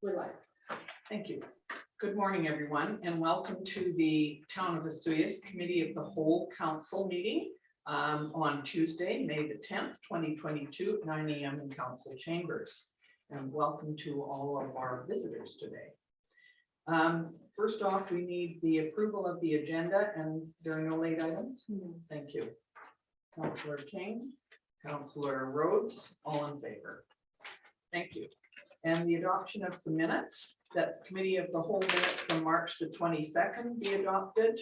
We're live. Thank you. Good morning, everyone, and welcome to the Town of Vesuvius Committee of the Whole Council meeting on Tuesday, May the 10th, 2022 at 9 a.m. in Council Chambers. And welcome to all of our visitors today. First off, we need the approval of the agenda, and there are no late items. Thank you. Councillor King, Councillor Rhodes, all in favor. Thank you. And the adoption of some minutes, that committee of the whole minutes from March the 22nd be adopted.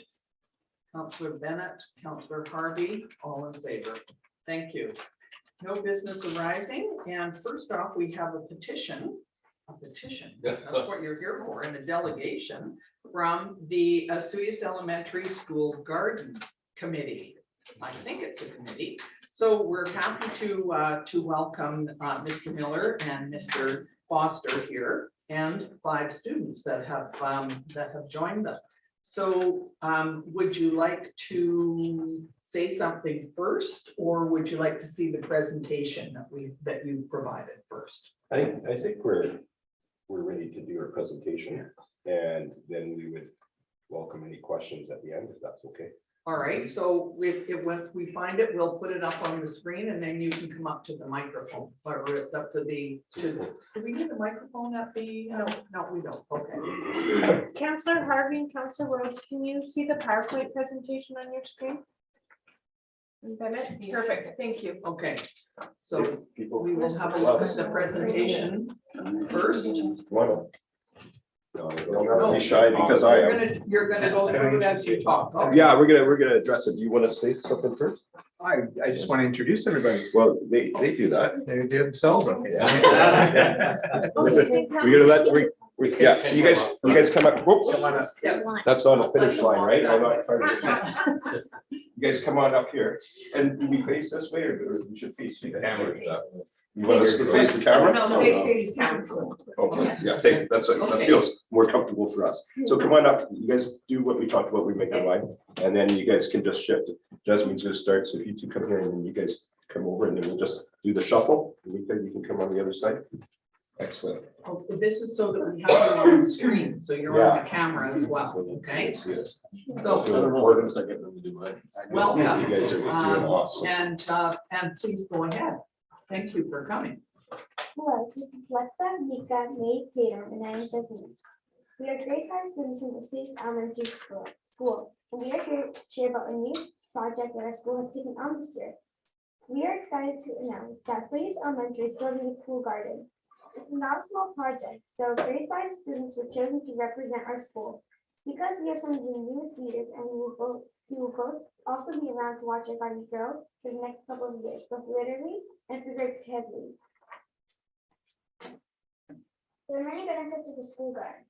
Councillor Bennett, Councillor Harvey, all in favor. Thank you. No business arising. And first off, we have a petition. That's what you're here for, and a delegation from the Vesuvius Elementary School Garden Committee. I think it's a committee. So we're happy to welcome Mr. Miller and Mr. Foster here, and 5 students that have joined them. So would you like to say something first, or would you like to see the presentation that you provided first? I think we're ready to do our presentation, and then we would welcome any questions at the end, if that's okay. All right, so once we find it, we'll put it up on the screen, and then you can come up to the microphone, or it's up to the, do we need the microphone at the, no, we don't, okay. Councillor Harvey and Councillor Rhodes, can you see the PowerPoint presentation on your screen? Bennett? Perfect, thank you. Okay, so we will have a look at the presentation first. Don't be shy, because I am. You're gonna go through it as you talk. Okay. Yeah, we're gonna address it. Do you want to say something first? I just want to introduce everybody. Well, they do that. They do themselves. Okay. Listen, we're gonna let yeah. So you guys come up. Whoops, Come on up. that's on the finish line, right? I'm not trying to. You guys come on up here, and do we face this way, or we should face you? You want us to face the camera? No, face council. Okay, yeah, that feels more comfortable for us. So come on up, you guys do what we talked about, we make a line, and then you guys can just shift it. Jasmine's gonna start, so if you two come here and then you guys come over, and then we'll just do the shuffle. You can come on the other side. Excellent. Oh, this is so that we have you on the screen, so you're on the camera as well, okay? Yes. So, welcome. You guys are doing awesome. And please go ahead. Thank you for coming. Hello, this is Lexa, Mika, May, Tatum, and I am Jasmine. We are grade 5 students from Vesuvius Elementary School, and we are here to share about a new project that our school has taken on this year. We are excited to announce that Vesuvius Elementary is building a school garden. It's not a small project, so grade 5 students were chosen to represent our school. Because we are some of the newest leaders, and we will both also be around to watch our garden grow for the next couple of years, both literally and figuratively. There are many benefits of the school garden.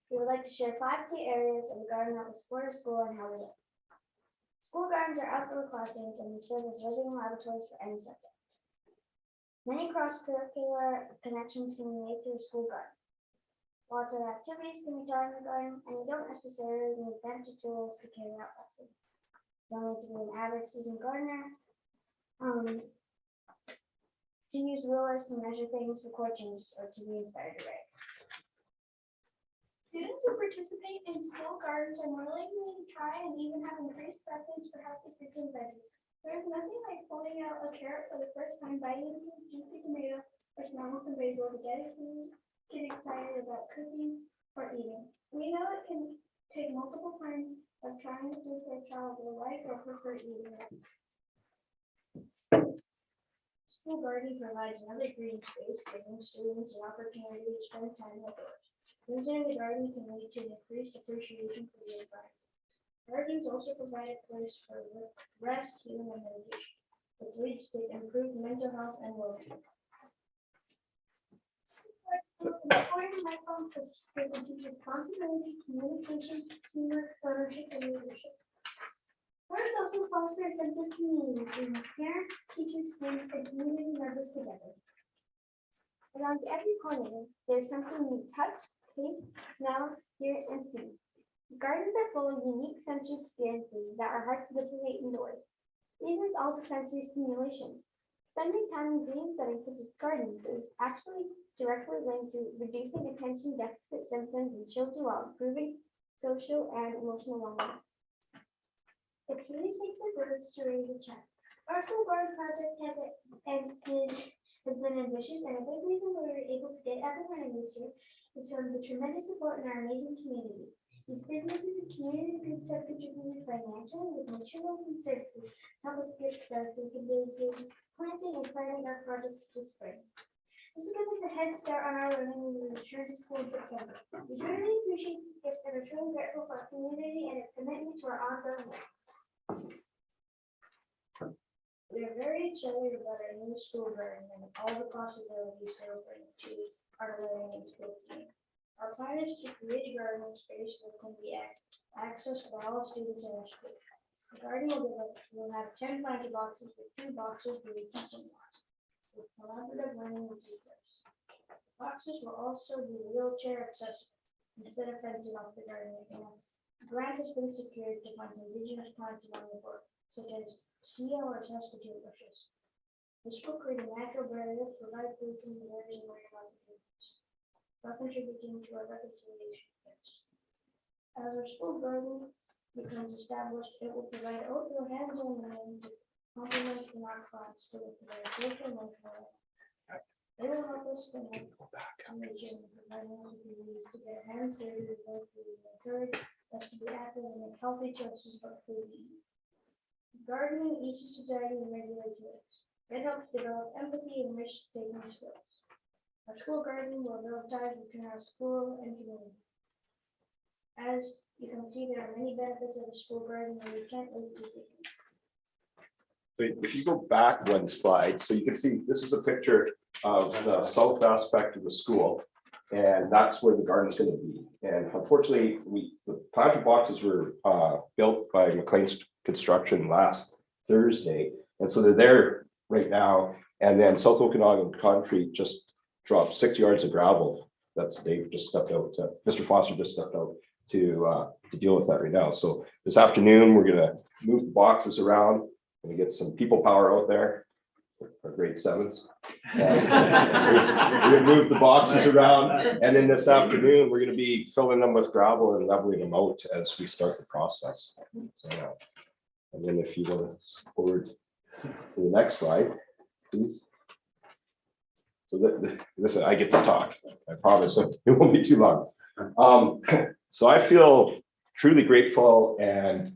We would like to share 5 key areas of the garden that will support our school and how we live. School gardens are outdoor classrooms and they serve as living laboratories for any subject. Many cross-curricular connections can be made through a school garden. Lots of activities can be taught in the garden, and you don't necessarily need fancy tools to carry out lessons. You don't need to be an average seasoned gardener to use rulers to measure things for core changes or to be inspired to write. Students who participate in school gardens are more likely to try and even have increased preference for healthy fruits and veggies. There is nothing like pulling out a carrot for the first time, biting into a juicy tomato, or smelling some basil to get excited about cooking or eating. We know it can take multiple times of trying to food a child will like or prefer eating it. School gardening provides another green space, giving students an opportunity to spend time outdoors. Visiting the garden can lead to an increased appreciation for the environment. Gardens also provide a place for rest, healing, and meditation, which leads to improved mental health and well-being. Important life concepts that teach responsibility, communication, teamwork, ownership, and leadership. Gardens also foster a sense of community, bringing parents, teachers, students, and community members together. Around every corner, there's something you touch, taste, smell, hear, and see. Gardens are full of unique sensory experiences that are hard to replicate indoors. Even with all the sensory stimulation, Spending time in green settings such as gardens is actually directly linked to reducing attention deficit symptoms in children while improving social and emotional wellness. The community takes the birds to raise a child. Our school garden project has been ambitious, and a big reason we were able to get up and running this year is from the tremendous support in our amazing community. These businesses and community groups have contributed financially with materials and services to help us get started so we can begin planting and planning our projects this spring. This will give us a head start on our learning when we return to school in September. We really appreciate these gifts and are truly grateful for our community and its commitment to our ongoing work. We are very excited about our new school garden and all the possibilities they will bring to our learning and school team. Our plan is to create a garden space that can be accessed by all students in our school. The garden will have 10 planting boxes with 2 boxes for the teaching box, with collaborative learning and secrets. Boxes will also be wheelchair accessible instead of fencing off the garden. A grant has been secured to find indigenous plants along the board, such as seal or saskatoon bushes. This will create a natural barrier to provide food from the areas and around the humans, while contributing to our reconciliation efforts. As our school garden becomes established, it will provide outdoor hands-on learning to complement our plants to provide social and emotional. They will help us connect information and providing opportunities to get our hands dirty with both food and encourage us to be active and make healthy choices about food we eat. Gardening eases society and regulates waste. It helps develop empathy and risk-taking skills. Our school garden will build ties between our school and community. As you can see, there are many benefits of a school garden, and we can't wait to see them. If you go back one slide, so you can see this is a picture of the south aspect of the school. And that's where the garden's going to be. And unfortunately, the planting boxes were built by McLean's Construction last Thursday. And so they're there right now. And then South Okanagan Concrete just dropped 6 yards of gravel. That's Dave just stepped out. Mr. Foster just stepped out to deal with that right now. So this afternoon, we're going to move the boxes around and get some people power out there. For grade 7s. We move the boxes around, and then this afternoon we're going to be filling them with gravel and leveling them out as we start the process. So, and then if you want to forward to the next slide, please. So listen, I get to talk. I promise it won't be too long. So I feel truly grateful and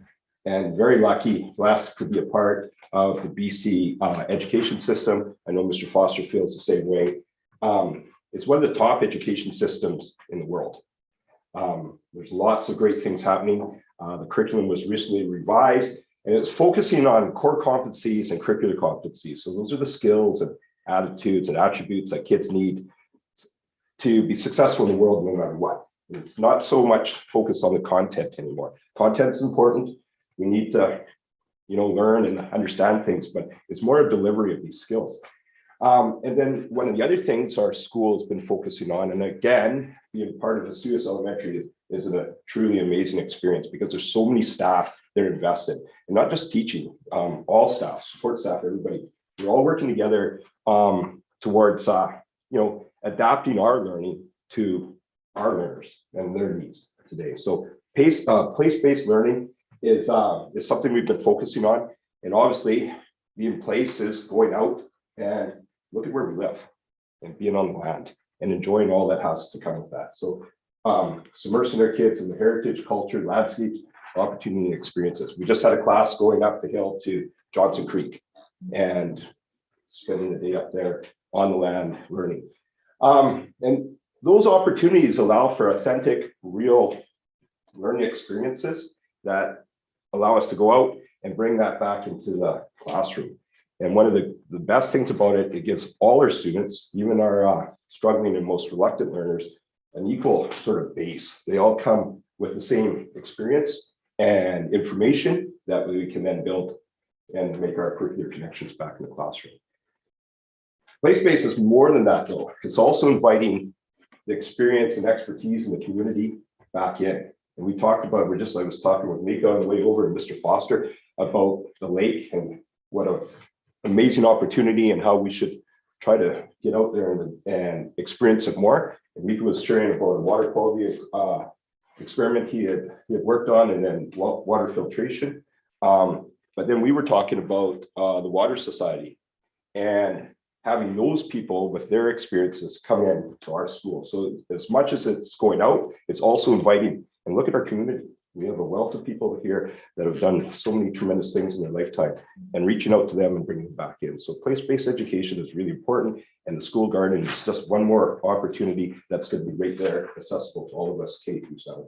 very lucky, blessed to be a part of the BC education system. I know Mr. Foster feels the same way. It's one of the top education systems in the world. There's lots of great things happening. The curriculum was recently revised, and it's focusing on core competencies and curricular competencies. So those are the skills and attitudes and attributes that kids need to be successful in the world no matter what. It's not so much focused on the content anymore. Content is important. We need to, learn and understand things, but it's more a delivery of these skills. And then one of the other things our school has been focusing on, and again, being part of Vesuvius Elementary is a truly amazing experience because there's so many staff that are invested, and not just teaching, all staff, support staff, everybody. We're all working together towards, adapting our learning to our learners and their needs today. So place-based learning is something we've been focusing on, and obviously being place is going out and look at where we live and being on the land and enjoying all that has to come with that. So submersing our kids in the heritage, culture, landscapes, opportunity and experiences. We just had a class going up the hill to Johnson Creek and spending the day up there on the land learning. And those opportunities allow for authentic, real learning experiences that allow us to go out and bring that back into the classroom. And one of the best things about it, it gives all our students, even our struggling and most reluctant learners, an equal sort of base. They all come with the same experience and information that we can then build and make our curricular connections back in the classroom. Place-based is more than that, though. It's also inviting the experience and expertise in the community back in. And we talked about, I was talking with Mika on the way over and Mr. Foster about the lake and what a amazing opportunity and how we should try to get out there and experience it more. And Mika was sharing about a water quality experiment he had worked on, and then water filtration. But then we were talking about the Water Society and having those people with their experiences come in to our school. So as much as it's going out, it's also inviting, and look at our community. We have a wealth of people here that have done so many tremendous things in their lifetime, and reaching out to them and bringing them back in. So place-based education is really important, and the school garden is just one more opportunity that's going to be right there, accessible to all of us K through 7.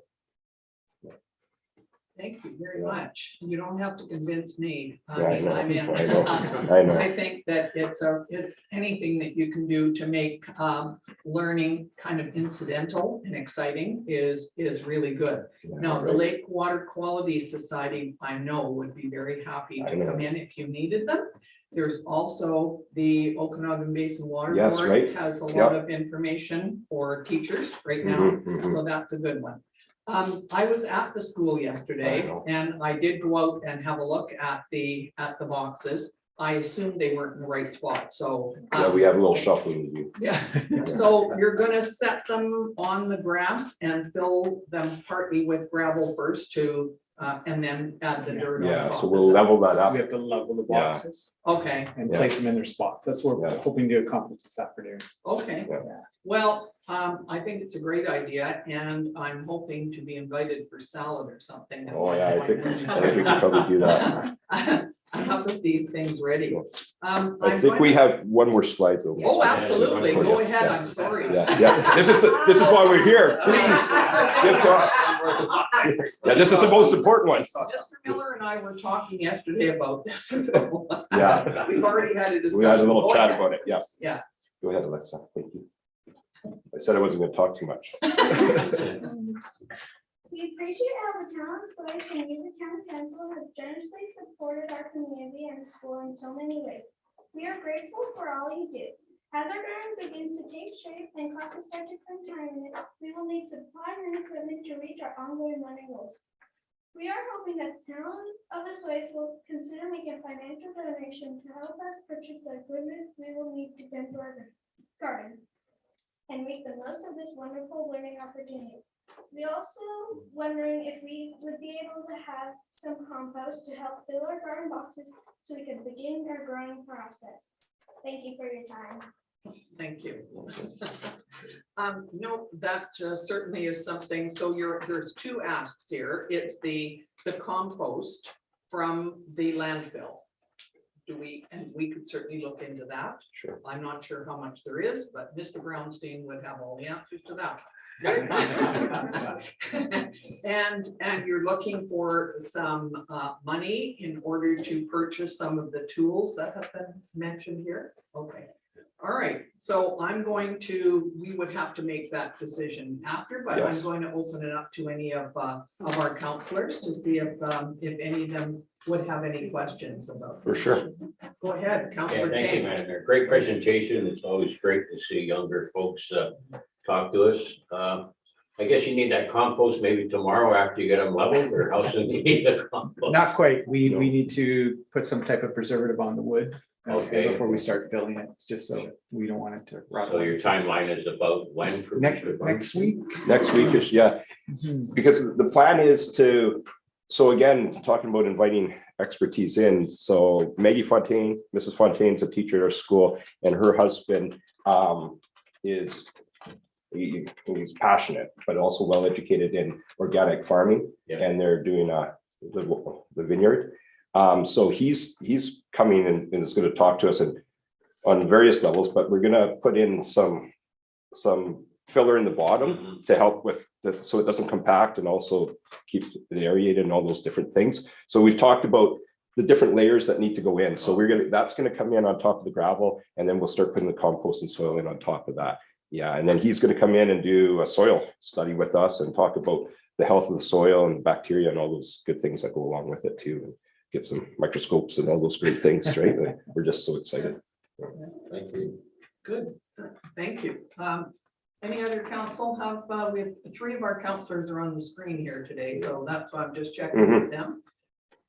Thank you very much. You don't have to convince me. Yeah, I know, I'm in. I know, I know. I think that it's anything that you can do to make learning kind of incidental and exciting is really good. Yeah, Now, the right. Lake Water Quality Society, I know, would be very happy I to know. come in if you needed them. There's also the Okanagan Basin Water Yes, Board right. has a Yep. lot of information for teachers right now. Mhm, mhm. So that's a good one. I was at the school yesterday I know. and I did go out and have a look at the boxes. I assumed they weren't in the right spot, so. Yeah, we have a little shuffling to do. Yeah, so you're gonna set them on the grass and fill them partly with gravel first to, and then add the dirt on Yeah, top. so we'll level that up. We have to level the Yeah. boxes Okay, and Yeah. place them in their spots. That's what we're Yeah. hoping to accomplish this afternoon. okay. Yeah. Well, I think it's a great idea and I'm hoping to be invited for salad or something. Oh, yeah, I think we can probably do that. Enough of these things ready. I think we have one more slide though. Oh, absolutely. Go Yeah, ahead. yeah. I'm sorry. Yeah. This is why we're here. Please give to us. Yeah, this is the most important one. Mr. Miller and I were talking yesterday about this. Yeah. We've already had a discussion. We had a little Go chat ahead. about it. Yes. Yeah. Go ahead, Alexa. Thank you. I said I wasn't going to talk too much. We appreciate how the town of Sawyer and you, the town council, have generously supported our community and school in so many ways. We are grateful for all you do. As our garden begins to take shape and classes start to spend time in it, we will need supplies and equipment to reach our ongoing learning goals. We are hoping that the town of Osoyoos will consider making a financial donation to help us purchase the equipment we will need to tend to our garden and make the most of this wonderful learning opportunity. We also wondering if we would be able to have some compost to help fill our garden boxes so we can begin our growing process. Thank you for your time. Thank you. No, that certainly is something. So there's two asks here. It's the compost from the landfill. And we could certainly look into that. Sure. I'm not sure how much there is, but Mr. Brownstein would have all the answers to that. And you're looking for some money in order to purchase some of the tools that have been mentioned here. Okay. All right. So we would have to make that decision after, but I'm Yes. going to open it up to any of our counselors to see if any of them would have any questions about. For this. sure. Go ahead, Yeah, Counselor thank you, Kane. Madam Mayor. Great presentation. It's always great to see younger folks talk to us. I guess you need that compost maybe tomorrow after you get them leveled, or how soon do you need the compost? Not quite. We need to put some type of preservative on the wood Okay. before we start filling it, just so we don't want it to rot. So your timeline is about when for? Next week. Next week is, yeah, Mhm. because the plan is so again, talking about inviting expertise in. So Maggie Fontaine, Mrs. Fontaine's a teacher at our school, and her husband he's passionate, but also well-educated in organic farming. Yeah. And they're doing the vineyard. So he's coming and is going to talk to us on various levels, but we're going to put in some filler in the bottom to help with so it doesn't compact and also keep it aerated and all those different things. So we've talked about the different layers that need to go in. So that's going to come in on top of the gravel, and then we'll start putting the compost and soil in on top of that. Yeah, and then he's going to come in and do a soil study with us and talk about the health of the soil and bacteria and all those good things that go along with it too. And get some microscopes and all those great things, right? We're just so excited. Thank you. Good, thank you. Any other council we have 3 of our counselors are on the screen here today, so that's why I'm just checking with them.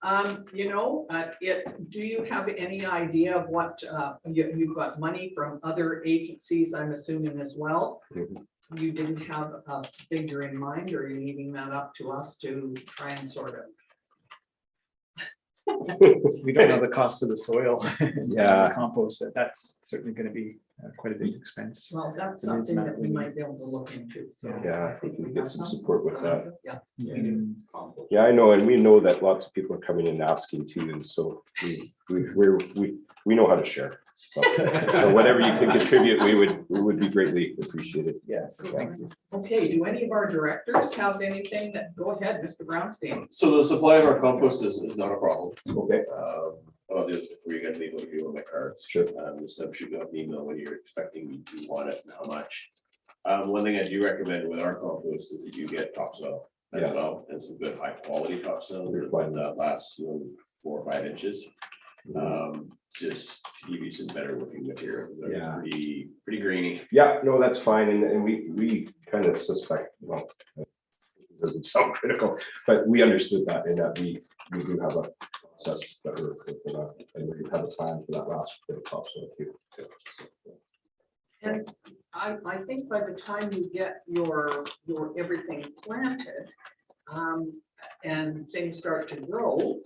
Do you have any idea of what, you've got money from other agencies, I'm assuming as well? Mhm. You didn't have a figure in mind, or are you leaving that up to us to try and sort of? We don't know the cost of the soil. and Yeah. the Compost, that's certainly gonna be quite a big expense. Well, that's It is something that not we really- might be able to look into. So Yeah, I think we we get have some support with that. Yeah. Mm, Yeah, I know, and we know that lots of people are coming in and asking too, and so we know how to share. So so whatever you can contribute, we would be greatly appreciated. Yes, thank you. Okay, do any of our directors have anything go ahead, Mr. Brownstein? So the supply of our compost is not a problem. Okay, I'll just, before you guys leave, I'll give you all my cards. Sure. Just shoot me an email when you're expecting me to want it and how much. One thing I do recommend with our compost is that you get topsoil as Yeah. well, and some good high quality topsoil Good quality. that lasts 4 or 5 inches. Just to give you some better looking material. They're Yeah. pretty grainy. yeah, no, that's fine, and we kind of suspect, well, it doesn't sound critical, but we understood that, and that we do have a process that we're for that, and we have a plan for that last bit of topsoil too. And I think by the time you get your everything planted, and things start to grow,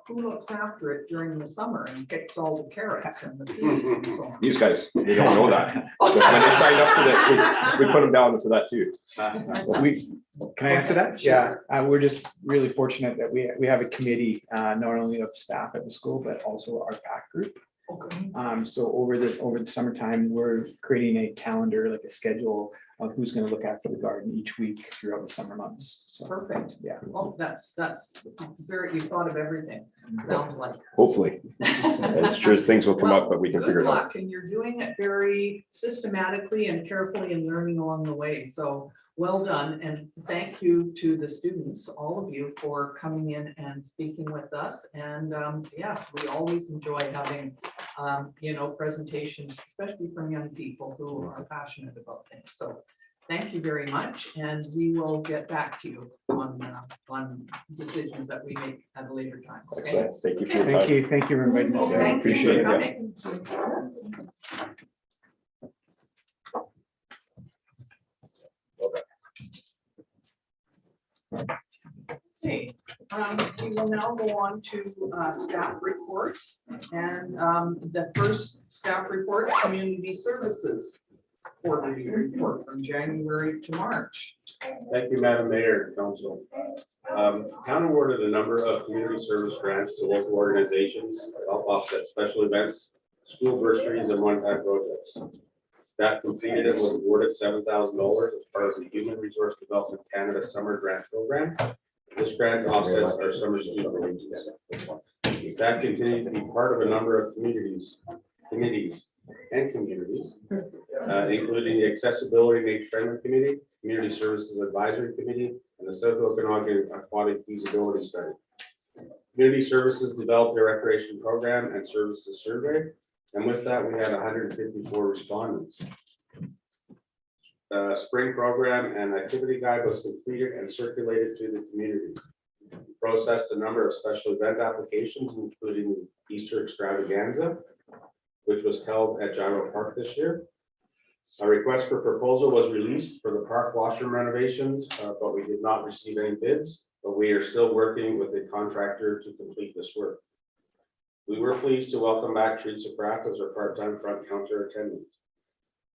who looks after it during the summer and picks all the carrots and the peas and so on? These guys, they don't know that. But when they signed up for this, we put them down for that too. Can I answer that? Yeah, we're just really fortunate that we have a committee, not only of staff at the school, but also our PAC group. Okay. So over the summertime, we're creating a calendar, like a schedule of who's gonna look after the garden each week throughout the summer months. So, Perfect. yeah. Oh, that's very, you thought of everything, sounds like. Hopefully, it's true, things will come up, but we can figure Good it out. luck, and you're doing it very systematically and carefully and learning along the way, so well done, and thank you to the students, all of you, for coming in and speaking with us, and yes, we always enjoy having presentations, especially from young people who are passionate about things, so thank you very much, and we will get back to you on decisions that we make at a later time. Okay? Excellent, thank you for your time. Thank you for inviting us. I Thank you appreciate for it. coming. Okay, we will now go on to staff reports, and the first staff report, community services quarterly report from January to March. Thank you, Madam Mayor and Council. Town awarded a number of community service grants to local organizations to help offset special events, school bursaries, and one-time projects. Staff completed and was awarded $7,000 as part of the Human Resource Development Canada Summer Grant Program. This grant offsets our summer student wages. Staff continued to be part of a number of committees, including the Accessibility Made Friendly Committee, Community Services Advisory Committee, and the South Okanagan Aquatic Feasibility Study. Community Services developed a recreation program and services survey, and with that, we had 154 respondents. The spring program and activity guide was completed and circulated to the community. We processed a number of special event applications, including the Easter extravaganza, which was held at Gyro Park this year. A request for proposal was released for the park washroom renovations, but we did not receive any bids, but we are still working with a contractor to complete this work. We were pleased to welcome back Teresa Craft as our part-time front counter attendant.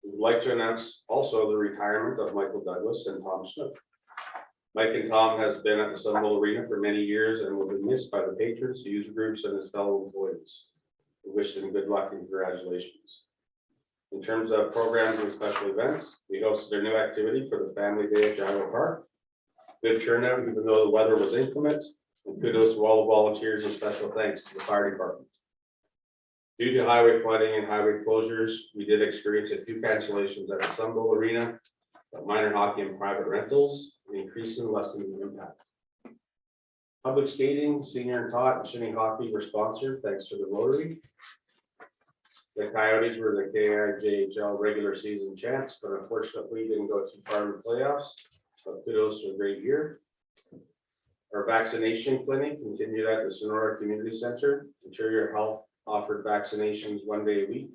We would like to announce also the retirement of Michael Douglas and Tom Smith. Mike and Tom has been at the Sun Bowl Arena for many years and will be missed by the patrons, user groups, and his fellow employees. We wish them good luck and congratulations. In terms of programs and special events, we hosted a new activity for the Family Day at Gyro Park. Good turnout, even though the weather was inclement, and kudos to all the volunteers and special thanks to the fire department. Due to highway flooding and highway closures, we did experience a few cancellations at the Sun Bowl Arena, but minor hockey and private rentals, increasing lessening the impact. Public skating, senior and tot, and shinny hockey were sponsored thanks to the Rotary. The Coyotes were the KIJHL regular season champs, but unfortunately didn't go too far in the playoffs. But kudos to a great year. Our vaccination clinic continued at the Sonora Community Center. Interior Health offered vaccinations 1 day a week.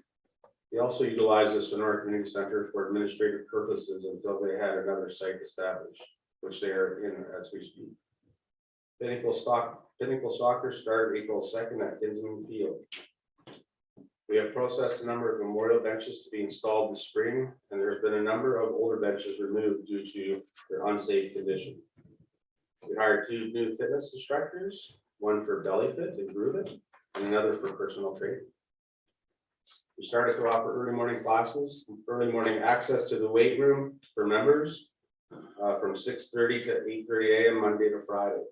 They also utilized the Sonora Community Center for administrative purposes until they had another site established, which they are in as we speak. Pinnacle Soccer started April 2nd at Kinsman Field. We have processed a number of memorial benches to be installed this spring, and there's been a number of older benches removed due to their unsafe condition. We hired 2 new fitness instructors, one for belly fit and groove it, and another for personal training. We started to offer early morning classes, early morning access to the weight room for members from 6:30 to 8:30 a.m. Monday to Friday.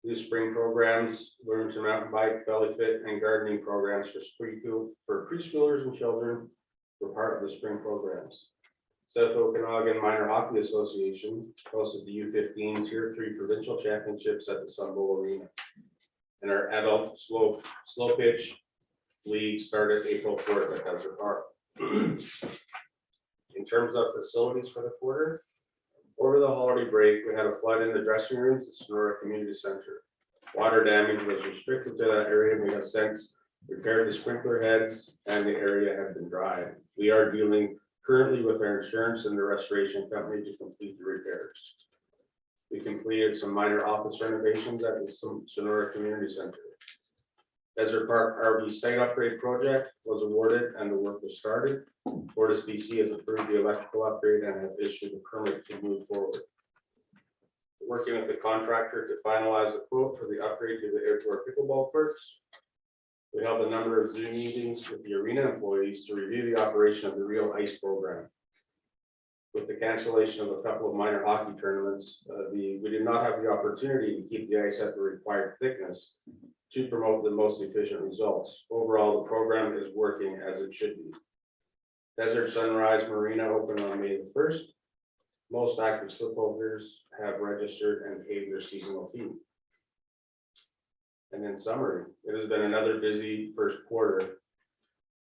New spring programs, learn to mountain bike, belly fit, and gardening programs for preschoolers and children were part of the spring programs. South Okanagan Minor Hockey Association hosted the U15 Tier 3 Provincial Championships at the Sun Bowl Arena. And our adult slow pitch league started April 4th at Desert Park. In terms of facilities for the quarter, over the holiday break, we had a flood in the dressing rooms at Sonora Community Center. Water damage was restricted to that area, and we have since repaired the sprinkler heads, and the area had been dried. We are dealing currently with our insurance and the restoration company to complete the repairs. We completed some minor office renovations at the Sonora Community Center. Desert Park RV site upgrade project was awarded and the work was started. Fortis BC has approved the electrical upgrade and have issued a permit to move forward. Working with the contractor to finalize a quote for the upgrade to the outdoor pickleball courts. We held a number of Zoom meetings with the arena employees to review the operation of the Real Ice program. With the cancellation of a couple of minor hockey tournaments, we did not have the opportunity to keep the ice at the required thickness to promote the most efficient results. Overall, the program is working as it should be. Desert Sunrise Marina opened on May the 1st. Most active slipovers have registered and paid their seasonal fee. And in summary, it has been another busy first quarter.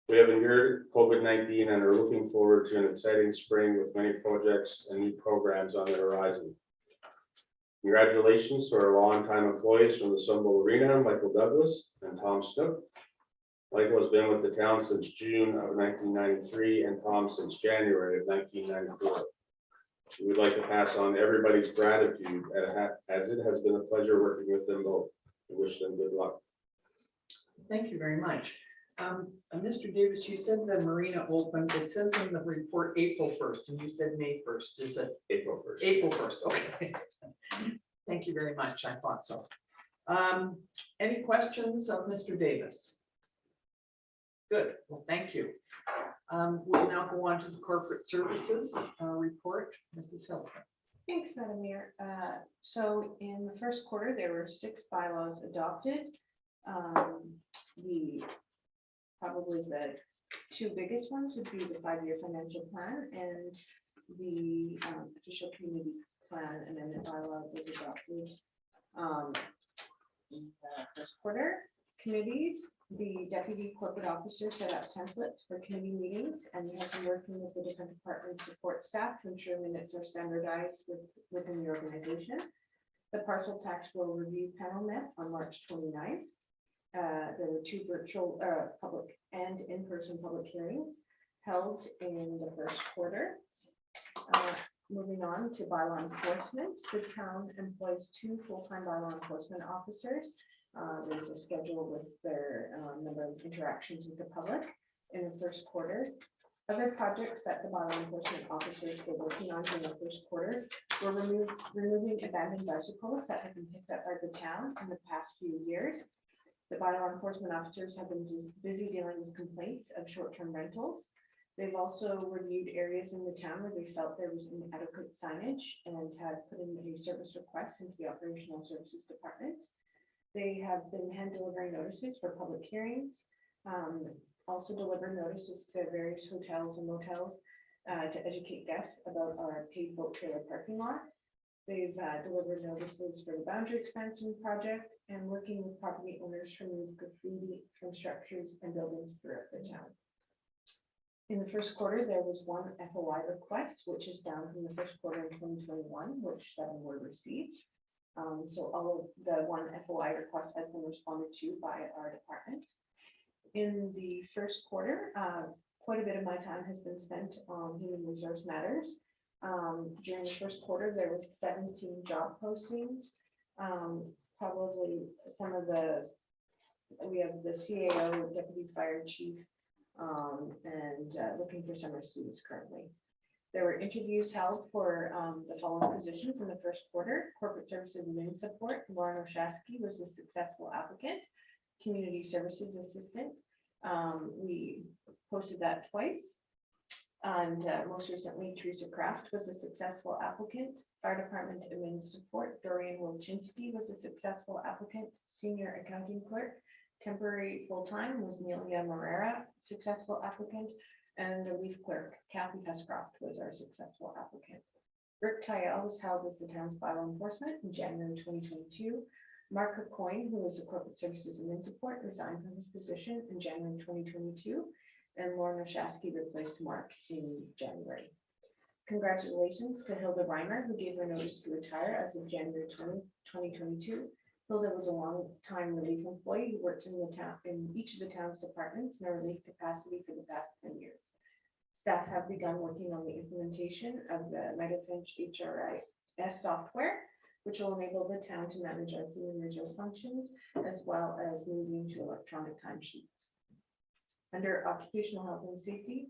We have endured COVID-19 and are looking forward to an exciting spring with many projects and new programs on the horizon. Congratulations to our longtime employees from the Sun Bowl Arena, Michael Douglas and Tom Snook. Michael has been with the town since June of 1993 and Tom since January of 1994. We would like to pass on everybody's gratitude as it has been a pleasure working with them both. I wish them good luck. Thank you very much. Mr. Davis, you said the marina opened, it says in the report April 1st, and you said May 1st, is it? April 1st. April 1st, okay. Thank you very much, I thought so. Any questions of Mr. Davis? Good, well, thank you. We'll now go on to the corporate services report, Mrs. Hilton. Thanks, Madam Mayor. So in the first quarter, there were 6 bylaws adopted. Probably the 2 biggest ones would be the 5-year financial plan and the official community plan amendment bylaw was adopted in the first quarter. Committees, the deputy corporate officer set up templates for committee meetings, and we have been working with the different department support staff to ensure minutes are standardized within the organization. The parcel tax roll review panel met on March 29th. There were 2 virtual public and in-person public hearings held in the first quarter. Moving on to bylaw enforcement, the town employs 2 full-time bylaw enforcement officers. There's a schedule with their number of interactions with the public in the first quarter. Other projects that the bylaw enforcement officers were working on in the first quarter were removing abandoned bicycles that have been picked up by the town in the past few years. The bylaw enforcement officers have been busy dealing with complaints of short-term rentals. They've also reviewed areas in the town where they felt there was inadequate signage and have put in a service request into the operational services department. They have been hand delivering notices for public hearings, also deliver notices to various hotels and motels to educate guests about our paid boat trailer parking lot. They've delivered notices for the boundary expansion project and working with property owners to remove graffiti from structures and buildings throughout the town. In the first quarter, there was 1 FOI request, which is down from the first quarter in 2021, which 7 were received. So all of the one FOI request has been responded to by our department. In the first quarter, quite a bit of my time has been spent on human resource matters. During the first quarter, there was 17 job postings. Probably some of we have the CAO, Deputy Fire Chief, and looking for summer students currently. There were interviews held for the following positions in the first quarter. Corporate Services Admin Support, Lauren Oshasky was a successful applicant. Community Services Assistant, we posted that twice. And most recently, Teresa Kraft was a successful applicant. Fire Department Admin Support, Dorian Wilczynski was a successful applicant. Senior Accounting Clerk, temporary full-time was Nelia Morera, successful applicant. And the Leaf Clerk, Kathy Hescroft, was our successful applicant. Rick Tayel was held as the town's bylaw enforcement in January 2022. Mark Coyne, who was a Corporate Services Admin Support, resigned from his position in January 2022. And Lauren Oshasky replaced Mark in January. Congratulations to Hilda Reimer, who gave her notice to retire as of January 2022. Hilda was a long-time relief employee who worked in the town in each of the town's departments in a relief capacity for the past 10 years. Staff have begun working on the implementation of the Megafinch HRIS software, which will enable the town to manage our human resource functions, as well as moving to electronic timesheets. Under occupational health and safety,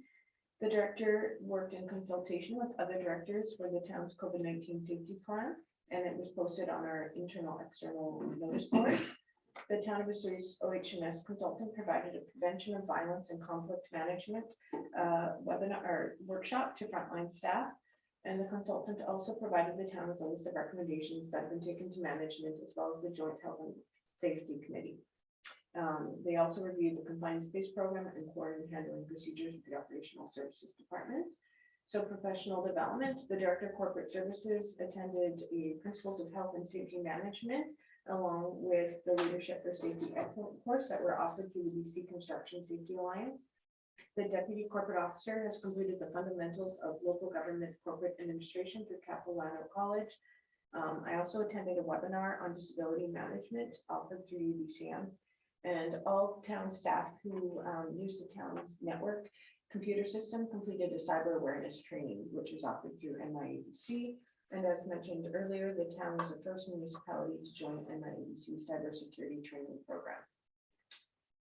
the director worked in consultation with other directors for the town's COVID-19 safety plan, and it was posted on our internal external notice board. The town of Vesuvius OH&S consultant provided a prevention of violence and conflict management webinar or workshop to frontline staff. And the consultant also provided the town with a list of recommendations that have been taken to management, as well as the Joint Health and Safety Committee. They also reviewed the confined space program and quarantine handling procedures with the Operational Services Department. So professional development, the Director of Corporate Services attended a Principles of Health and Safety Management, along with the Leadership for Safety Excellence course that were offered through the BC Construction Safety Alliance. The Deputy Corporate Officer has completed the fundamentals of local government corporate administration through Capilano College. I also attended a webinar on disability management offered through UBCM. And all town staff who use the town's network computer system completed a cyber awareness training, which was offered through NIABC. And as mentioned earlier, the town is the first municipality to join NIABC's cybersecurity training program.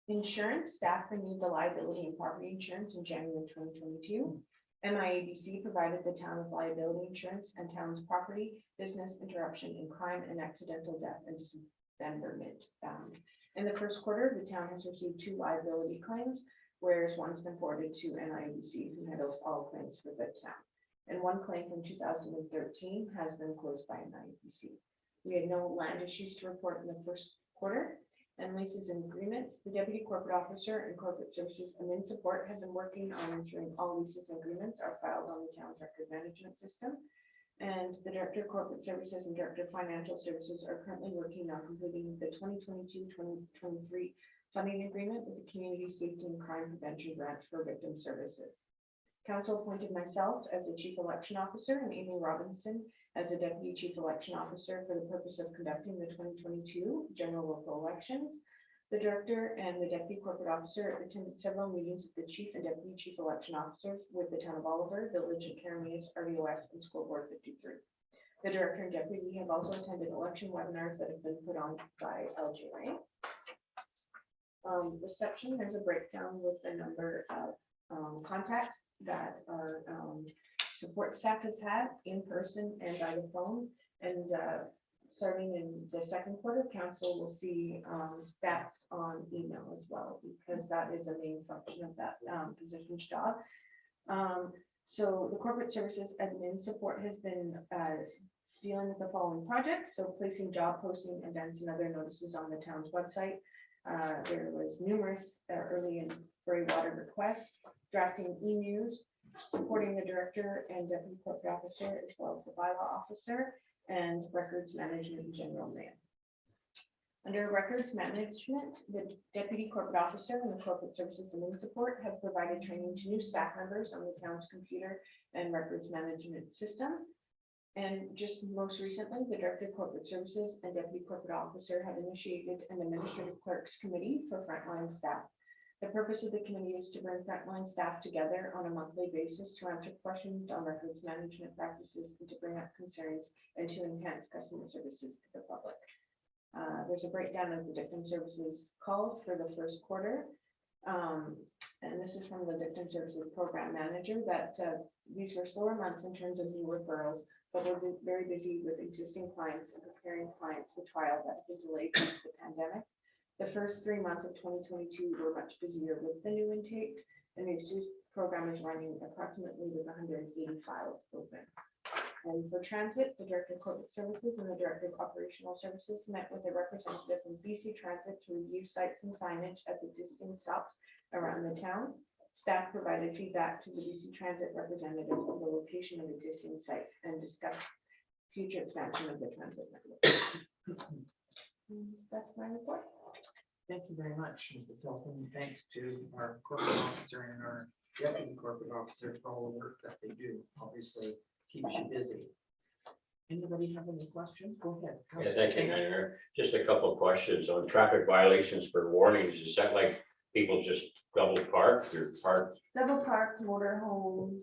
Insurance, staff renewed the liability and property insurance in January 2022. MIABC provided the town with liability insurance and town's property, business interruption, and crime and accidental death and dismemberment. In the first quarter, the town has received 2 liability claims, whereas one's been forwarded to NIABC, who handles all claims for the town. And one claim from 2013 has been closed by NIABC. We had no land issues to report in the first quarter. And leases and agreements, the Deputy Corporate Officer and Corporate Services Admin Support have been working on ensuring all leases and agreements are filed on the town's record management system. And the Director of Corporate Services and Director of Financial Services are currently working on completing the 2022-2023 funding agreement with the Community Safety and Crime Prevention Branch for Victim Services. Council appointed myself as the Chief Election Officer and Amy Robinson as the Deputy Chief Election Officer for the purpose of conducting the 2022 general local elections. The Director and the Deputy Corporate Officer attended several meetings with the Chief and Deputy Chief Election Officers with the Town of Oliver, Village of Carameas, RDOS, and School Board 53. The Director and Deputy have also attended election webinars that have been put on by LGA. Reception, there's a breakdown with the number of contacts that our support staff has had in person and by the phone. And starting in the second quarter, council will see stats on email as well, because that is a main function of that position's job. So the Corporate Services Admin Support has been dealing with the following projects. So placing job posting events and other notices on the town's website. There was numerous early and gray water requests, drafting e-news, supporting the Director and Deputy Corporate Officer, as well as the bylaw officer, and records management and general mail. Under records management, the Deputy Corporate Officer and the Corporate Services Admin Support have provided training to new staff members on the town's computer and records management system. And just most recently, the Director of Corporate Services and Deputy Corporate Officer have initiated an Administrative Clerks Committee for frontline staff. The purpose of the committee is to bring frontline staff together on a monthly basis to answer questions on records management practices and to bring up concerns and to enhance customer services to the public. There's a breakdown of the Dictum Services calls for the first quarter. And this is from the Dictum Services Program Manager that these were slower months in terms of new referrals, but we're very busy with existing clients and preparing clients for trial that have been delayed due to the pandemic. The first 3 months of 2022 were much busier with the new intakes, and the program is running approximately with 180 files open. And for transit, the Director of Corporate Services and the Director of Operational Services met with a representative from BC Transit to review sites and signage at the existing stops around the town. Staff provided feedback to the BC Transit representative of the location of existing sites and discussed future expansion of the transit network. That's my report. Thank you very much, Mrs. Hilton. Thanks to our corporate officer and our deputy corporate officer for all the work that they do. Obviously keeps you busy. Anybody have any questions? Go ahead. Yeah, thank you, Mayor. Just a couple of questions on traffic violations for warnings. Is that like people just double park or park? Double parked motor homes.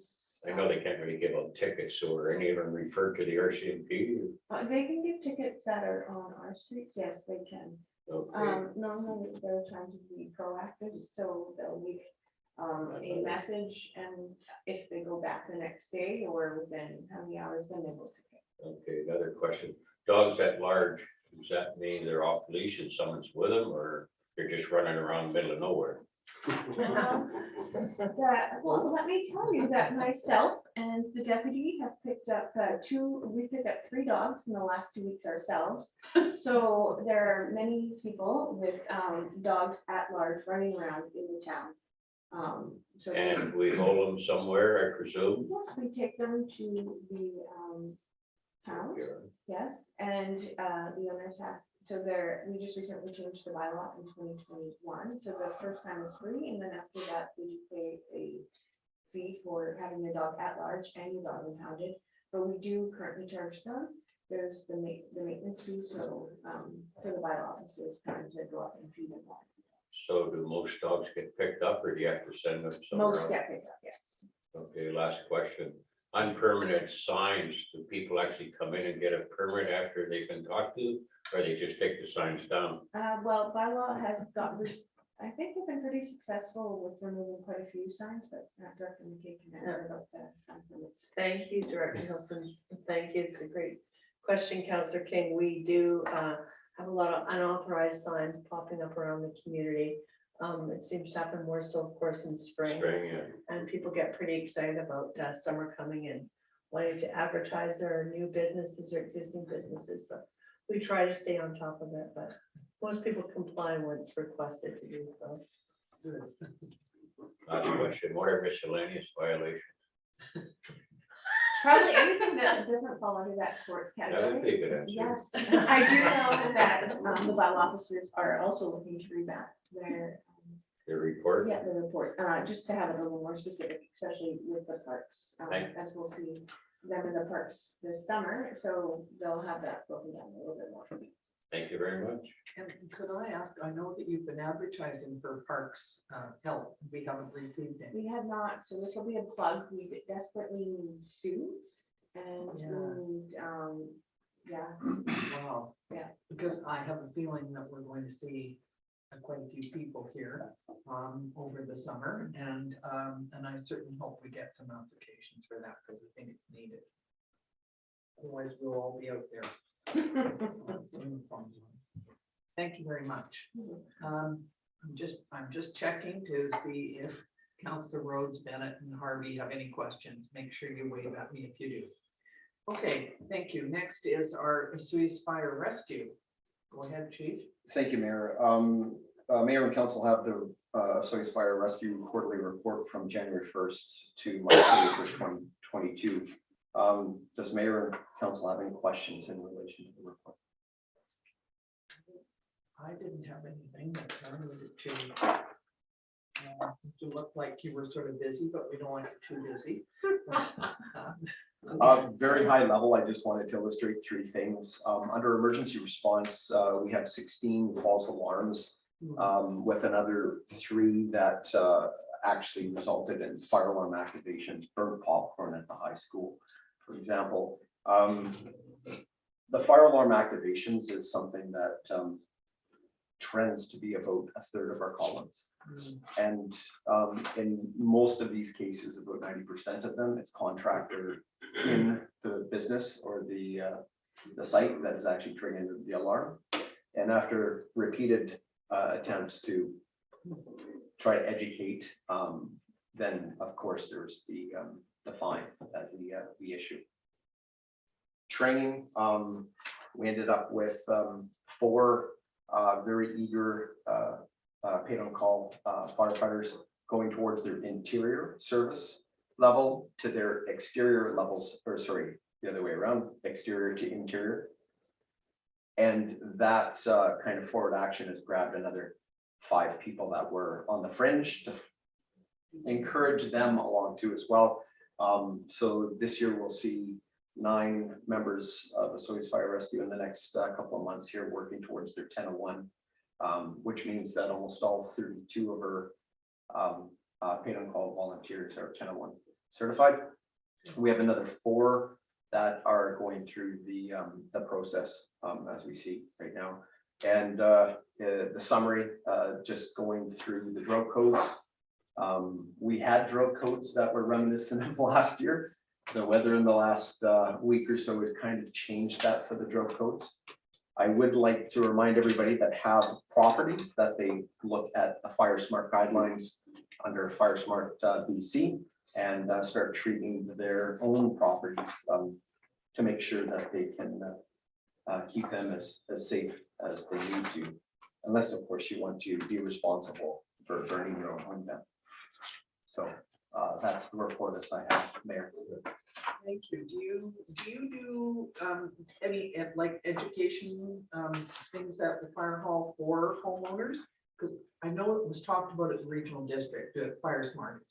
I know they can't really give out tickets, so are any of them referred to the RCMP? They can give tickets that are on our streets. Yes, they can. Okay, Normally they're trying to be proactive, so they'll leave a message, and if they go back the next day or within how many hours, then they will ticket. okay, another question. Dogs at large, does that mean they're off leash and someone's with them, or they're just running around the middle of nowhere? Well, let me tell you that myself and the deputy have picked up we picked up 3 dogs in the last 2 weeks ourselves. So there are many people with dogs at large running around in the town. So And we hold them somewhere, I presume? yes, we take them to the town, yes, and the owners have. So we just recently changed the bylaw in 2021. So the first time is free, and then after that, we pay a fee for having your dog at large and your dog impounded. But we do currently charge them. There's the maintenance fee, so for the bylaw officers time to go up and feed them. So do most dogs get picked up, or do you have to send them somewhere Most else? get picked up, yes. Okay, last question. On permanent signs, do people actually come in and get a permit after they've been talked to, or they just take the signs down? Well, bylaw has got this. I think they've been pretty successful with removing quite a few signs, but Director McKay can answer about that. Thank you, Director Hilson. Thank you. It's a great question, Councillor King. We do have a lot of unauthorized signs popping up around the community. It seems to happen more so, of course, in spring. Yeah. And people get pretty excited about summer coming in, wanting to advertise their new businesses or existing businesses. So we try to stay on top of it, but most people comply when it's requested to do so. Last question, what are miscellaneous violations? Probably anything that doesn't fall under that court That would category. be a good answer. Yes, I do know that the bylaw officers are also looking to revamp The report? the report, just to have it a little more specific, especially with the parks. Thank- As we'll see them in the parks this summer, so they'll have that broken down a little bit more. Thank you very much. And could I ask, I know that you've been advertising for parks help. We haven't received any. We have not, so this will be a plug. We desperately need suits and we need, Wow. Yeah. Because I have a feeling that we're going to see quite a few people here over the summer, and I certainly hope we get some applications for that, because I think it's needed. Otherwise, we'll all be out there. Thank you very much. I'm just checking to see if Councillor Rhodes, Bennett, and Harvey have any questions. Make sure you wave at me if you do. Okay, thank you. Next is our Suez Fire Rescue. Go ahead, Chief. Thank you, Mayor. Mayor and Council have the Suez Fire Rescue quarterly report from January 1st to March 31st, 2022. Does Mayor and Council have any questions in relation to the report? I didn't have anything that I needed to look like you were sort of busy, but we don't want you too busy. Very high level, I just wanted to illustrate three things. Under emergency response, we have 16 false alarms, with another 3 that actually resulted in fire alarm activations, burnt popcorn at the high school, for example. The fire alarm activations is something that trends to be about a third of our call-ins. And in most of these cases, about 90% of them, it's contractor in the business or the site that is actually triggering the alarm. And after repeated attempts to try to educate, then of course there's the fine that we issue. Training, we ended up with 4 very eager paid-on-call firefighters going towards their interior service level to their exterior levels, or sorry, the other way around, exterior to interior. And that kind of forward action has grabbed another 5 people that were on the fringe to encourage them along too as well. So this year we'll see 9 members of the Osoyoos Fire Rescue in the next couple of months here working towards their 1001, which means that almost all 32 of our paid-on-call volunteers are 1001 certified. We have another 4 that are going through the process as we see right now. And the summary, just going through the drug codes. We had drug codes that were reminiscent of last year. The weather in the last week or so has kind of changed that for the drug codes. I would like to remind everybody that have properties that they look at the Fire Smart guidelines under Fire Smart BC and start treating their own properties to make sure that they can keep them as safe as they need to, unless of course you want to be responsible for burning your own home down. So that's the report as I have, Mayor. Thank you. Do you do any like education things at the fire hall for homeowners? Because I know it was talked about at the regional district, Fire Smart.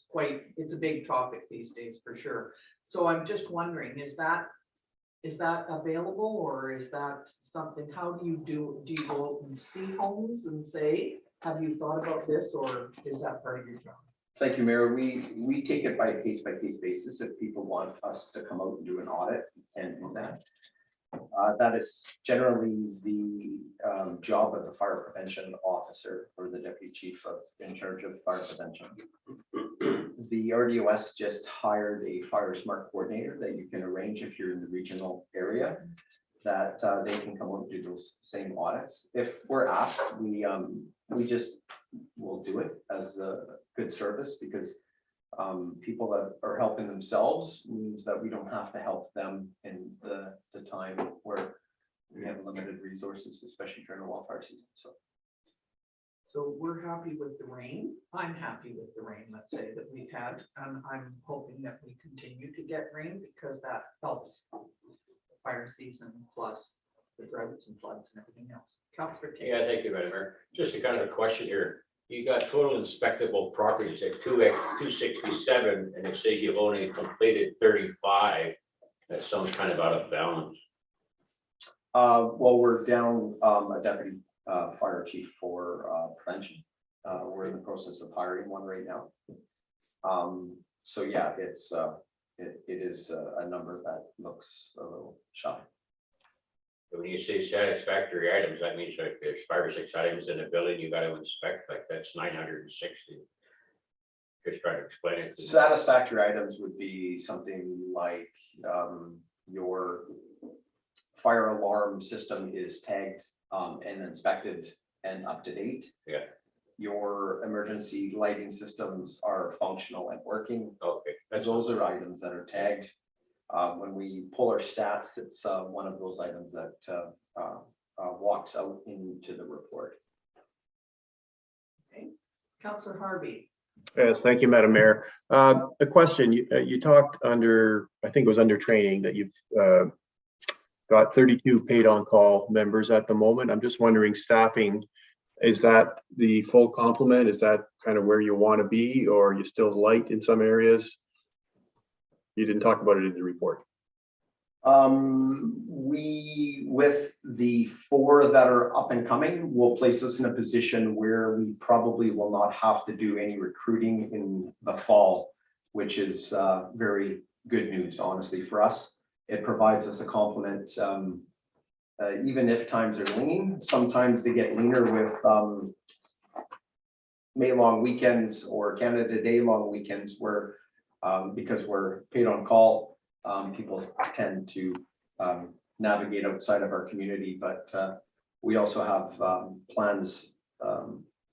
It's a big topic these days for sure. So I'm just wondering, is that available, or is that something? How do you go out and see homes and say, have you thought about this, or is that part of your job? Thank you, Mayor. We take it by a case basis. If people want us to come out and do an audit and do that. That is generally the job of the fire prevention officer or the deputy chief in charge of fire prevention. The RDOS just hired a Fire Smart coordinator that you can arrange if you're in the regional area, that they can come out and do those same audits. If we're asked, we just will do it as a good service, because people that are helping themselves means that we don't have to help them in the time where we have limited resources, especially during the wildfire season. So we're happy with the rain. I'm happy with the rain, let's say, that we've had. And I'm hoping that we continue to get rain, because that helps the fire season plus the droughts and floods and everything else. Councillor King. Yeah, thank you, Madam Mayor. Just a kind of a question here. You got total inspectable properties at 267, and it says you've only completed 35. That sounds kind of out of balance. Well, we're down a deputy fire chief for prevention. We're in the process of hiring one right now. So yeah, it is a number that looks a little shy. When you say satisfactory items, that means like there's 5 or 6 items in a building you got to inspect, like that's 960. Just trying to explain it. Satisfactory items would be something like your fire alarm system is tagged and inspected and up to date. Yeah. Your emergency lighting systems are functional and working. Okay. Those are items that are tagged. When we pull our stats, it's one of those items that walks out into the report. Okay. Councillor Harvey. Yes, thank you, Madam Mayor. A question, you talked under, I think it was under training, that you've got 32 paid on call members at the moment. I'm just wondering, staffing, is that the full complement? Is that kind of where you want to be, or are you still light in some areas? You didn't talk about it in the report. We, with the 4 that are up and coming, will place us in a position where we probably will not have to do any recruiting in the fall, which is very good news, honestly, for us. It provides us a complement, even if times are lean. Sometimes they get leaner with May long weekends or Canada Day long weekends where, because we're paid on call, people tend to navigate outside of our community, but we also have plans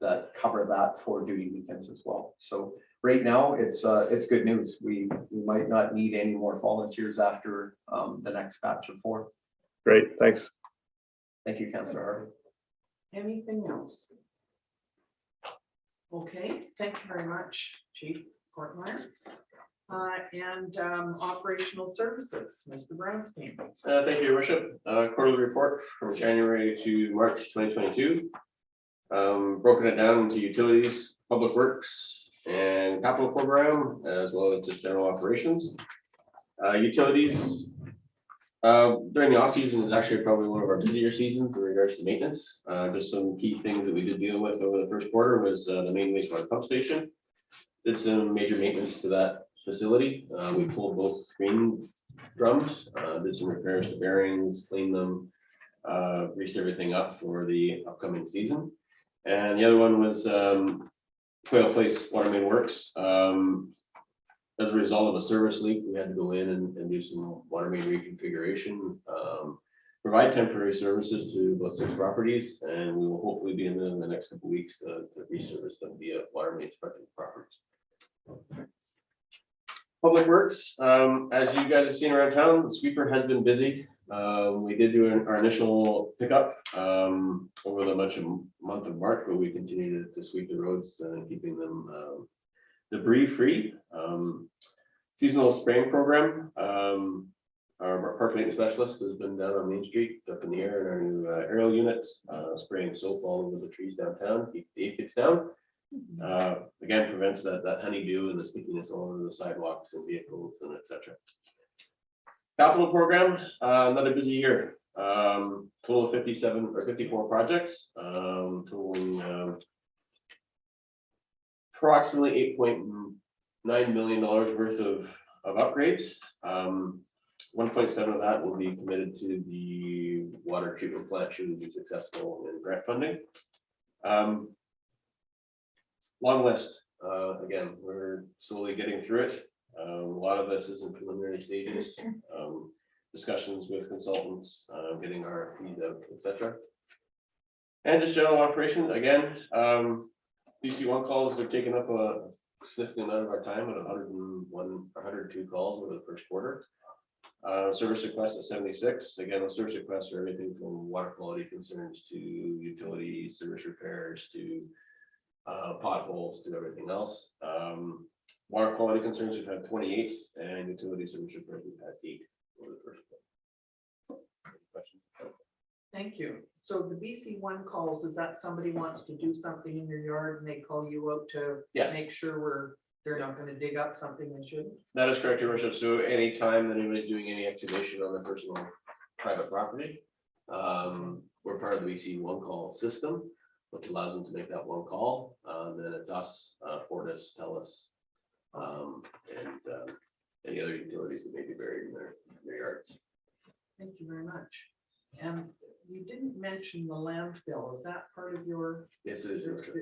that cover that for duty weekends as well. So right now, it's good news. We might not need any more volunteers after the next batch of 4. Great, thanks. Thank you, Councillor Harvey. Anything else? Okay, thank you very much, Chief Fortmeyer. And operational services, Mr. Brownstein. Thank you, Your Worship. Quarterly report from January to March 2022. Broken it down into utilities, public works, and capital program, as well as just general operations. Utilities, during the off season is actually probably one of our busier seasons in regards to maintenance. Just some key things that we did deal with over the first quarter was the main wastewater pump station. Did some major maintenance to that facility. We pulled both screen drums, did some repairs to bearings, cleaned them, greased everything up for the upcoming season. And the other one was Quail Place Water Main Works. As a result of a service leak, we had to go in and do some water main reconfiguration, provide temporary services to about 6 properties, and we will hopefully be in the next couple of weeks to resurface them via water main affected properties. Public Works, as you guys have seen around town, the sweeper has been busy. We did do our initial pickup over the month of March, but we continue to sweep the roads and keeping them debris free. Seasonal spraying program. Our park maintenance specialist has been down on Main Street up in the air in our new aerial units, spraying soap all over the trees downtown, keep the aphids down. Again, prevents that honeydew and the stickiness all over the sidewalks and vehicles and etc. Capital program, another busy year. Total of 57 or 54 projects, totaling approximately $8.9 million worth of upgrades. 1.7 of that will be committed to the water treatment plant should we be successful in grant funding. Long list. Again, we're slowly getting through it. A lot of this is in preliminary stages, discussions with consultants, getting RFPs out, etc. And just general operations. Again, PC1 calls are taking up a significant amount of our time at 101 or 102 calls over the first quarter. Service requests at 76. Again, the service requests are everything from water quality concerns to utilities, service repairs to potholes to everything else. Water quality concerns, we've had 28, and utility service repairs, we've had 8 over the first quarter. Questions? Thank you. So the BC1 calls, is that somebody wants to do something in your yard and they call you out to Yes. make sure they're not going to dig up something they shouldn't? That is correct, Your Worship. So anytime that anybody's doing any excavation on their personal private property, we're part of the BC1 call system, which allows them to make that one call. Then it's us, Fortis, TELUS, and any other utilities that may be buried in their yards. Thank you very much. And you didn't mention the landfill. Is that part of your? Yes, it is, Your Worship.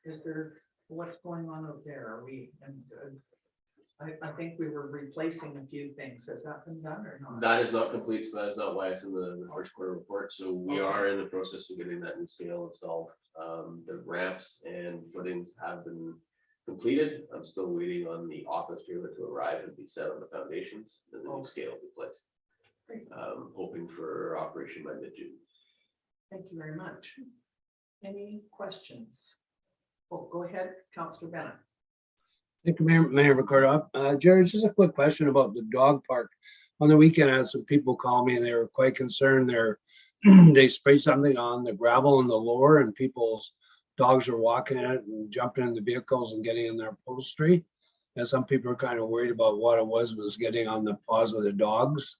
Is there, what's going on out there? Are we, and I think we were replacing a few things. Has that been done or not? That is not complete, so that is not why it's in the first quarter report. So we are in the process of getting that new scale installed. The ramps and footings have been completed. I'm still waiting on the office trailer to arrive and be set on the foundations and the new scale be placed. Hoping for operation by mid-June. Thank you very much. Any questions? Oh, go ahead, Councillor Bennett. Thank you, Mayor Ricardo. Jerry, just a quick question about the dog park. On the weekend, I had some people call me and they were quite concerned. They sprayed something on the gravel and the lower, and people's dogs are walking in it and jumping in the vehicles and getting in their upholstery. And some people are kind of worried about what it was getting on the paws of the dogs.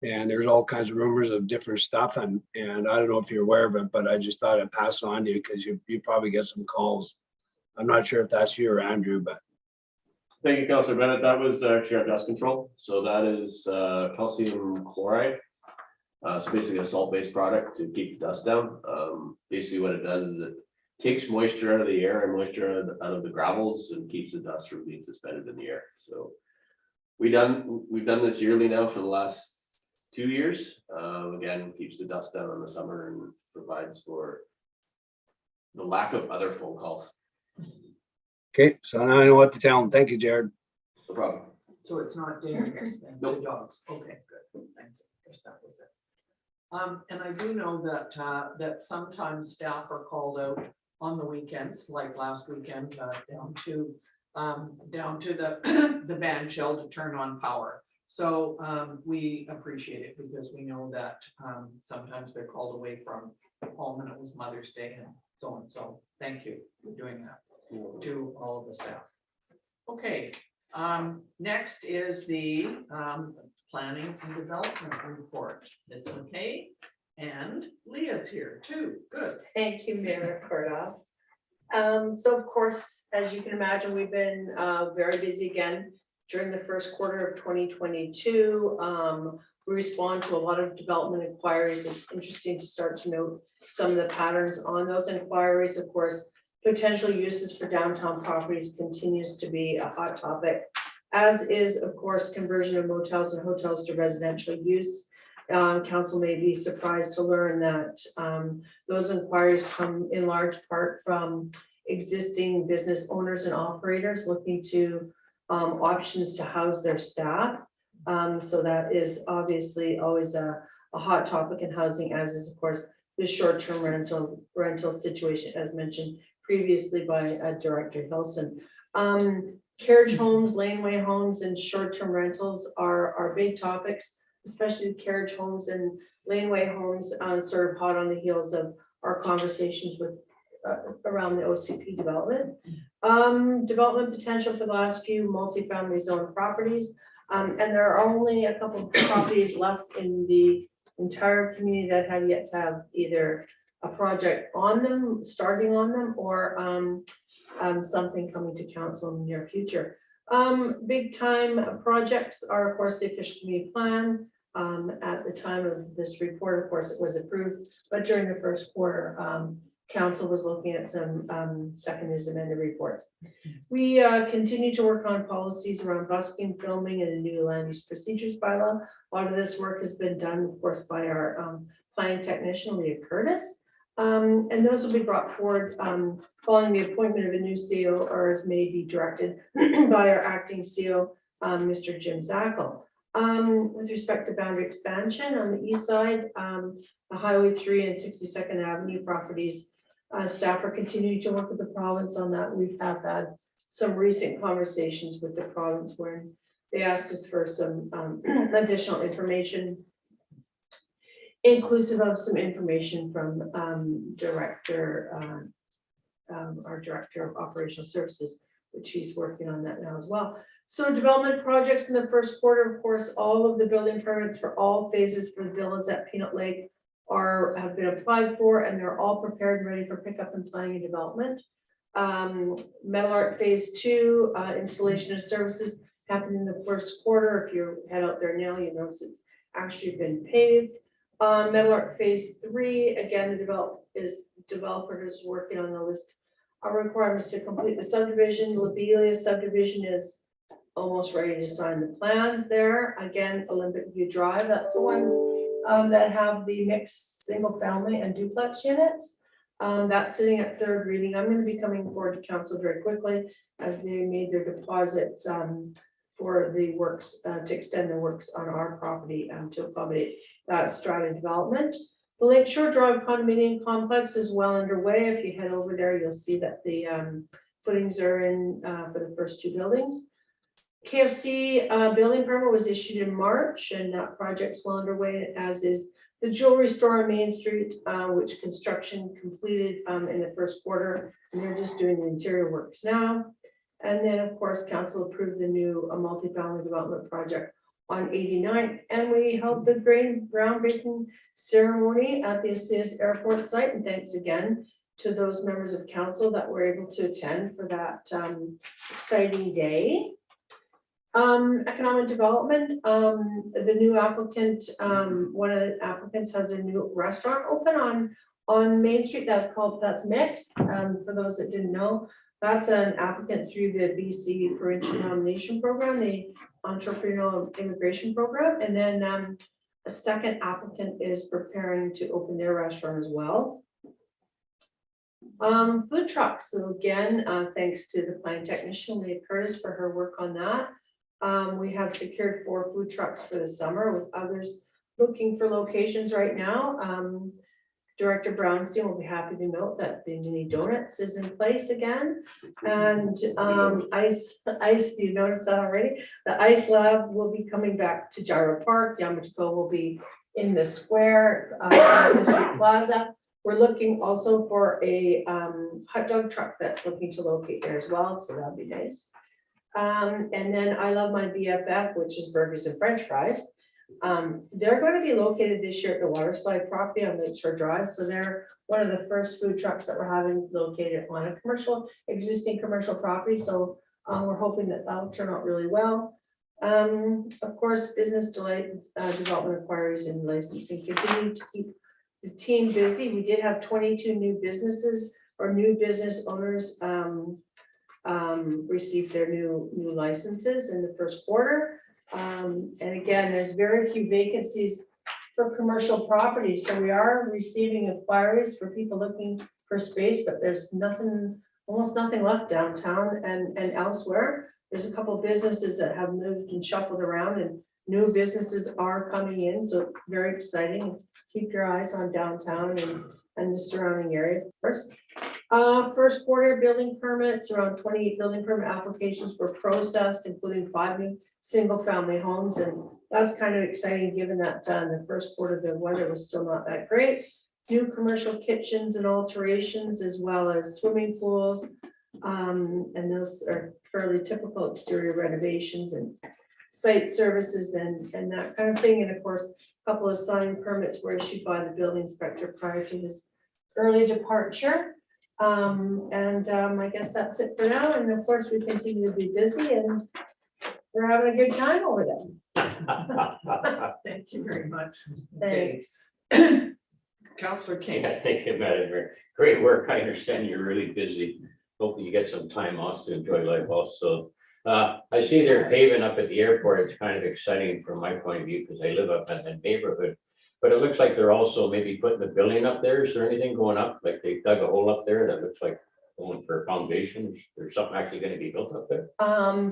And there's all kinds of rumors of different stuff, and I don't know if you're aware of it, but I just thought I'd pass it on to you because you probably get some calls. I'm not sure if that's you or Andrew, but Thank you, Councilor Bennett. That was actually our dust control. So that is calcium chloride. So basically a salt-based product to keep the dust down. Basically what it does is it takes moisture out of the air and moisture out of the gravels and keeps the dust from being suspended in the air. So we've done this yearly now for the last 2 years. Again, keeps the dust down in the summer and provides for the lack of other phone calls. okay, so now I know what to tell them. Thank you, Jared. No problem. So it's not dangerous then, the Nope. dogs? Okay, good, thank you. Guess that was it. And I do know that, that sometimes staff are called out on the weekends, like last weekend, down to the band shell to turn on power. So, we appreciate it because we know that, sometimes they're called away from home and it was Mother's Day and so on. So thank you for doing that to all of the staff. Okay, next is the, planning and development report. Ms. McKay and Leah's here too. Good. Thank you, Mayor Cordova. So of course, as you can imagine, we've been very busy again during the first quarter of 2022. We respond to a lot of development inquiries. It's interesting to start to note some of the patterns on those inquiries. Of course, potential uses for downtown properties continues to be a hot topic, as is, of course, conversion of motels and hotels to residential use. Council may be surprised to learn that those inquiries come in large part from existing business owners and operators looking to options to house their staff. So that is obviously always a hot topic in housing, as is, of course, the short-term rental situation, as mentioned previously by Director Hilson. Carriage homes, laneway homes, and short-term rentals are big topics, especially carriage homes and laneway homes, sort of hot on the heels of our conversations with around the OCP development. Development potential for the last few multifamily zone properties. And there are only a couple of properties left in the entire community that have yet to have either a project on them, starting on them, or something coming to council in the near future. Big time projects are, of course, the official community plan. At the time of this report, of course, it was approved, but during the first quarter, council was looking at some second news amended reports. We continue to work on policies around busking, filming, and a new land use procedures bylaw. A lot of this work has been done, of course, by our planning technician, Leah Curtis. And those will be brought forward following the appointment of a new CO, or as may be directed by our acting CO, Mr. Jim Zackel. With respect to boundary expansion on the east side, the Highway 3 and 62nd Avenue properties, staff are continuing to work with the province on that. We have had some recent conversations with the province where they asked us for some additional information, inclusive of some information from our Director of Operational Services, which he's working on that now as well. So development projects in the first quarter, of course, all of the building permits for all phases for the villas at Peanut Lake have been applied for, and they're all prepared and ready for pickup and planning and development. Metal Art Phase 2 installation of services happened in the first quarter. If you head out there now, you notice it's actually been paved. Metal Art Phase 3, again, the developer is working on the list of requirements to complete the subdivision. Lobelia subdivision is almost ready to sign the plans there. Again, Olympic View Drive, that's the ones that have the mixed single family and duplex units. That's sitting at third reading. I'm going to be coming forward to council very quickly as they made their deposits for the works to extend the works on our property to accommodate that strata development. The Lakeshore Drive condominium complex is well underway. If you head over there, you'll see that the footings are in for the first two buildings. KFC building permit was issued in March, and that project's well underway, as is the jewelry store on Main Street, which construction completed in the first quarter, and they're just doing the interior works now. And then, of course, council approved the new multifamily development project on 89th, and we held the groundbreaking ceremony at the Assist Airport site. And thanks again to those members of council that were able to attend for that exciting day. Economic development, the new applicant, one of the applicants has a new restaurant open on Main Street. That's Mixed. For those that didn't know, that's an applicant through the BC Provincial Nomination Program, the Entrepreneurial Immigration Program. And then a second applicant is preparing to open their restaurant as well. Food trucks. So again, thanks to the planning technician, Leah Curtis, for her work on that. We have secured 4 food trucks for the summer, with others looking for locations right now. Director Brownstein will be happy to note that the mini donuts is in place again. And ice, you noticed that already? The ice lab will be coming back to Gyro Park. Yamato will be in the square, District Plaza. We're looking also for a hot dog truck that's looking to locate there as well, so that'll be nice. And then I Love My BFF, which is burgers and French fries. They're going to be located this year at the Waterslide property on Lakeshore Drive. So they're one of the first food trucks that we're having located on a existing commercial property. So we're hoping that that'll turn out really well. Of course, business development inquiries and licensing continue to keep the team busy. We did have 22 new businesses or new business owners received their new licenses in the first quarter. And again, there's very few vacancies for commercial property. So we are receiving inquiries for people looking for space, but there's almost nothing left downtown and elsewhere. There's a couple of businesses that have moved and shuffled around, and new businesses are coming in. So very exciting. Keep your eyes on downtown and the surrounding area first. First quarter building permits, around 28 building permit applications were processed, including 5 new single family homes. And that's kind of exciting given that in the first quarter, the weather was still not that great. New commercial kitchens and alterations, as well as swimming pools. And those are fairly typical exterior renovations and site services and that kind of thing. And of course, a couple of sign permits were issued by the building inspector prior to his early departure. I guess that's it for now. And of course, we continue to be busy and we're having a good time over there. Thank you very much. Thanks. Councillor King. Yeah, thank you, Madam Mayor. Great work. I understand you're really busy. Hoping you get some time off to enjoy life also. I see they're paving up at the airport. It's kind of exciting from my point of view because I live up in the neighborhood. But it looks like they're also maybe putting the building up there. Is there anything going up? Like they dug a hole up there that looks like going for a foundation? There's something actually going to be built up there?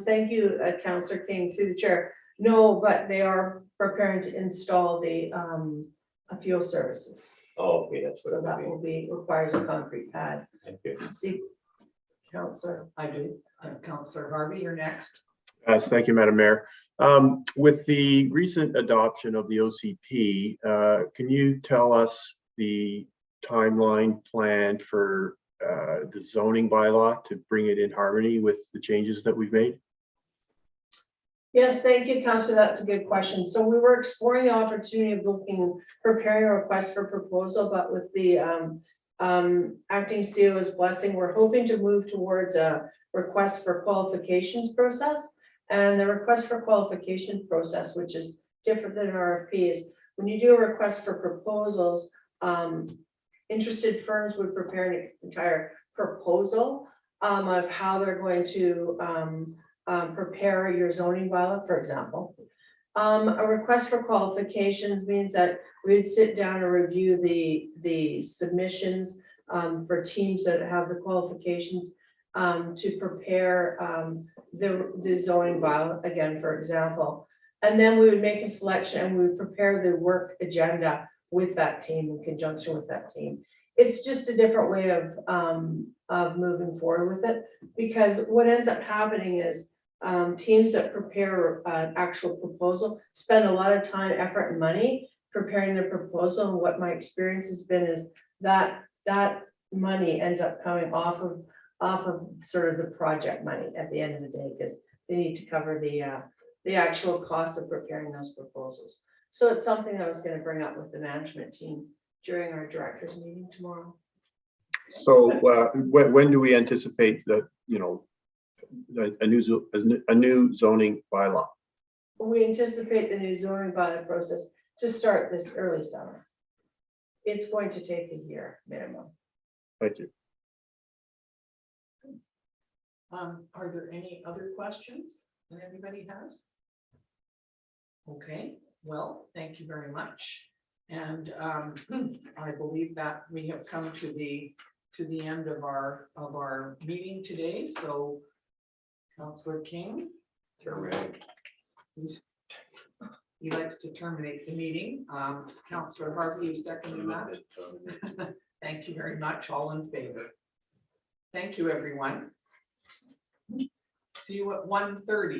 Thank you, Councillor King, through the chair. No, but they are preparing to install the fuel services. Oh, okay, that's what So it that will will be, requires a concrete pad. be. Thank you. See, Councillor. I do. Councillor Harvey, you're next. Yes, thank you, Madam Mayor. With the recent adoption of the OCP, can you tell us the timeline plan for the zoning bylaw to bring it in harmony with the changes that we've made? Yes, thank you, Councillor. That's a good question. So we were exploring the opportunity of preparing a request for proposal, but with the acting CEO's blessing, we're hoping to move towards a request for qualifications process. And the request for qualification process, which is different than RFP, is when you do a request for proposals, interested firms would prepare an entire proposal of how they're going to prepare your zoning bylaw, for example. A request for qualifications means that we'd sit down and review the submissions for teams that have the qualifications to prepare the zoning bylaw, again, for example. And then we would make a selection and we would prepare the work agenda with that team, in conjunction with that team. It's just a different way of moving forward with it, because what ends up happening is teams that prepare an actual proposal spend a lot of time, effort, and money preparing their proposal. And what my experience has been is that money ends up coming off of sort of the project money at the end of the day, because they need to cover the the actual cost of preparing those proposals. So it's something I was gonna bring up with the management team during our directors meeting tomorrow. So when do we anticipate that, a new zoning bylaw? We anticipate the new zoning bylaw process to start this early summer. It's going to take a year minimum. Thank you. Are there any other questions that anybody has? Okay, well, thank you very much. And I believe that we have come to the end of our meeting today, so Councillor King. Terminate. He likes to terminate the meeting. Councillor Harvey, you seconding that? Thank you very much. All in favor? Thank you, everyone. See you at 1:30.